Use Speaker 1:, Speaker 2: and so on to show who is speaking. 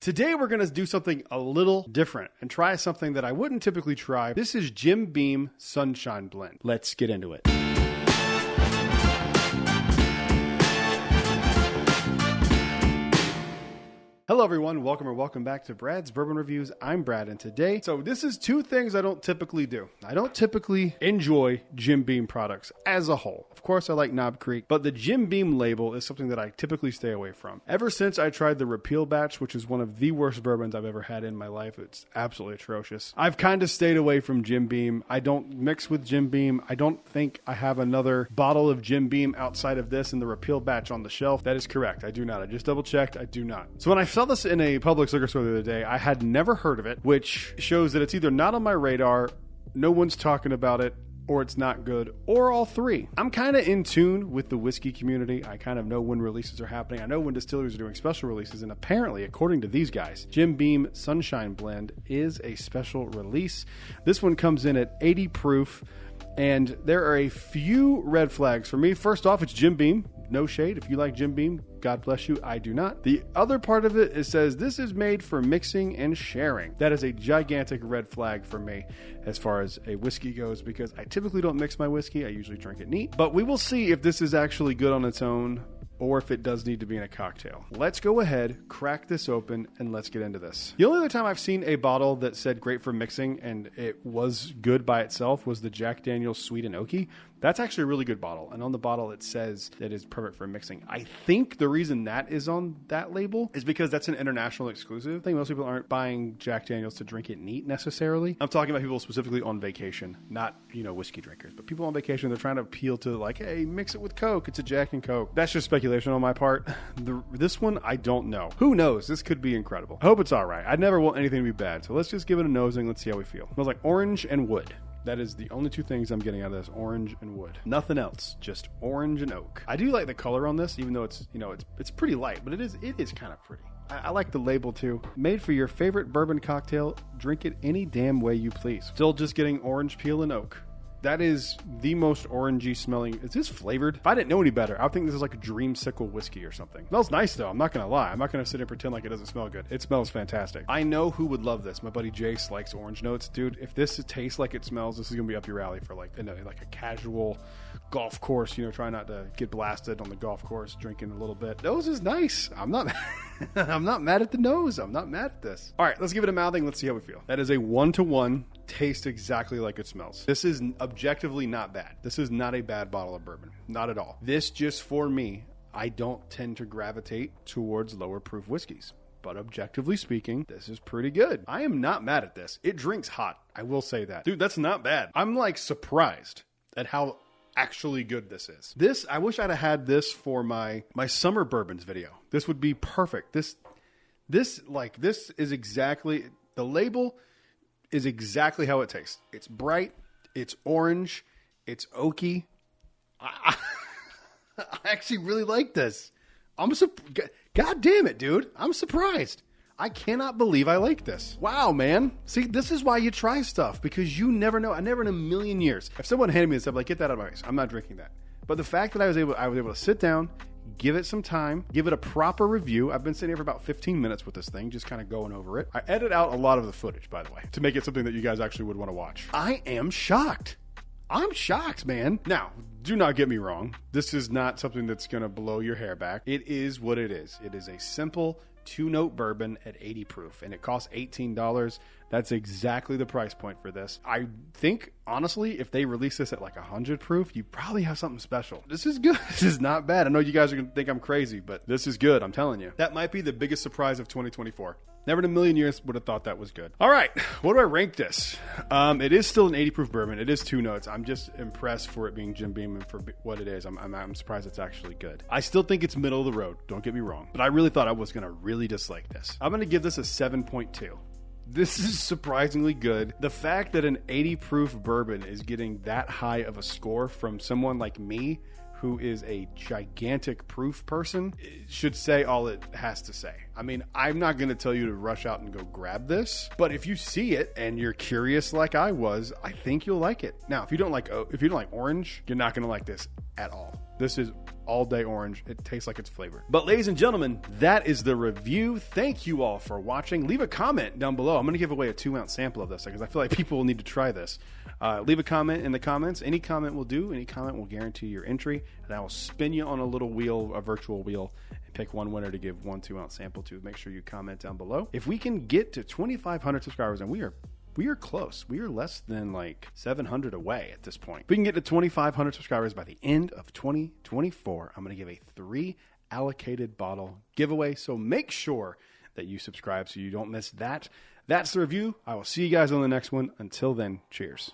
Speaker 1: Today we're going to do something a little different and try something that I wouldn't typically try. This is Jim Beam Sunshine Blend. Let's get into it. Hello everyone, welcome back to Brad's Bourbon Reviews. I'm Brad, and today, this is two things I don't typically do. I don't typically enjoy Jim Beam products as a whole. Of course, I like Knob Creek, but the Jim Beam label is something that I typically stay away from. Ever since I tried the Repeal batch, which is one of the worst bourbons I've ever had in my life, it's absolutely atrocious. I've kind of stayed away from Jim Beam. I don't mix with Jim Beam. I don't think I have another bottle of Jim Beam outside of this and the Repeal batch on the shelf. That is correct. I do not. I just double checked. I do not. So when I saw this in a Publix liquor store the other day, I had never heard of it, which shows that it's either not on my radar, no one's talking about it, or it's not good, or all three. I'm kind of in tune with the whiskey community. I kind of know when releases are happening. I know when distilleries are doing special releases, and apparently, according to these guys, Jim Beam Sunshine Blend is a special release. This one comes in at 80 proof, and there are a few red flags for me. First off, it's Jim Beam. No shade. If you like Jim Beam, God bless you. I do not. The other part of it, says this is made for mixing and sharing. That is a gigantic red flag for me as far as a whiskey goes, because I typically don't mix my whiskey. I usually drink it neat. But we will see if this is actually good on its own or if it does need to be in a cocktail. Let's go ahead, crack this open, and let's get into this. The only other time I've seen a bottle that said great for mixing and it was good by itself was the Jack Daniel's Sweet and Oaky. That's actually a really good bottle. And on the bottle, it says that it's perfect for mixing. I think the reason that is on that label is because that's an international exclusive. I think most people aren't buying Jack Daniel's to drink it neat necessarily. I'm talking about people specifically on vacation, not, whiskey drinkers, but people on vacation, they're trying to appeal to like, hey, mix it with Coke. It's a Jack and Coke. That's just speculation on my part. This one, I don't know. Who knows? This could be incredible. I hope it's all right. I'd never want anything to be bad. So let's just give it a nosing. Let's see how we feel. It smells like orange and wood. That is the only two things I'm getting out of this, orange and wood. Nothing else, just orange and oak. I do like the color on this, even though it's, it's pretty light, but it is kind of pretty. I like the label too. Made for your favorite bourbon cocktail, drink it any damn way you please. Still just getting orange peel and oak. That is the most orangey smelling. Is this flavored? If I didn't know any better, I would think this is like a dreamsicle whiskey or something. It smells nice though. I'm not going to lie. I'm not going to sit here and pretend like it doesn't smell good. It smells fantastic. I know who would love this. My buddy Jace likes orange notes. Dude, if this tastes like it smells, this is going to be up your alley for like a casual golf course, try not to get blasted on the golf course, drinking a little bit. Nose is nice. I'm not I'm not mad at the nose. I'm not mad at this. All right, let's give it a mouthing. Let's see how we feel. That is a 1-to-1. Tastes exactly like it smells. This is objectively not bad. This is not a bad bottle of bourbon. Not at all. This just for me, I don't tend to gravitate towards lower proof whiskeys. But objectively speaking, this is pretty good. I am not mad at this. It drinks hot. I will say that. Dude, that's not bad. I'm like surprised at how actually good this is. I wish I'd have had this for my summer bourbons video. This would be perfect. This is exactly, the label is exactly how it tastes. It's bright, it's orange, it's oaky. I actually really like this. God damn it, dude. I'm surprised. I cannot believe I like this. Wow, man. See, this is why you try stuff, because you never know. I never in a million years. If someone handed me this, I'd be like, get that out of my face. I'm not drinking that. But the fact that I was able to sit down, give it some time, give it a proper review. I've been sitting here for about 15 minutes with this thing, just kind of going over it. I edit out a lot of the footage, by the way, to make it something that you guys actually would want to watch. I am shocked. I'm shocked, man. Now, do not get me wrong. This is not something that's going to blow your hair back. It is what it is. It is a simple 2-note bourbon at 80 proof, and it costs $18. That's exactly the price point for this. I think, honestly, if they release this at like 100 proof, you probably have something special. This is good. This is not bad. I know you guys are going to think I'm crazy, but this is good. I'm telling you. That might be the biggest surprise of 2024. Never in a million years would have thought that was good. All right, what do I rank this? It is still an 80 proof bourbon. It is 2 notes. I'm just impressed for it being Jim Beam and for what it is. I'm surprised it's actually good. I still think it's middle of the road. Don't get me wrong. But I really thought I was going to really dislike this. I'm going to give this a 7.2. This is surprisingly good. The fact that an 80 proof bourbon is getting that high of a score from someone like me, who is a gigantic proof person, should say all it has to say. I mean, I'm not going to tell you to rush out and go grab this, but if you see it and you're curious like I was, I think you'll like it. Now, if you don't like orange, you're not going to like this at all. This is all day orange. It tastes like it's flavored. But ladies and gentlemen, that is the review. Thank you all for watching. Leave a comment down below. I'm going to give away a 2-ounce sample of this because I feel like people will need to try this. Leave a comment in the comments. Any comment will do. Any comment will guarantee your entry, and I will spin you on a little wheel, a virtual wheel, and pick one winner to give 1 2-ounce sample to. Make sure you comment down below. If we can get to 2,500 subscribers, and we are close. We are less than like 700 away at this point. If we can get to 2,500 subscribers by the end of 2024, I'm going to give a 3 allocated bottle giveaway. So make sure that you subscribe so you don't miss that. That's the review. I will see you guys on the next one. Until then, cheers.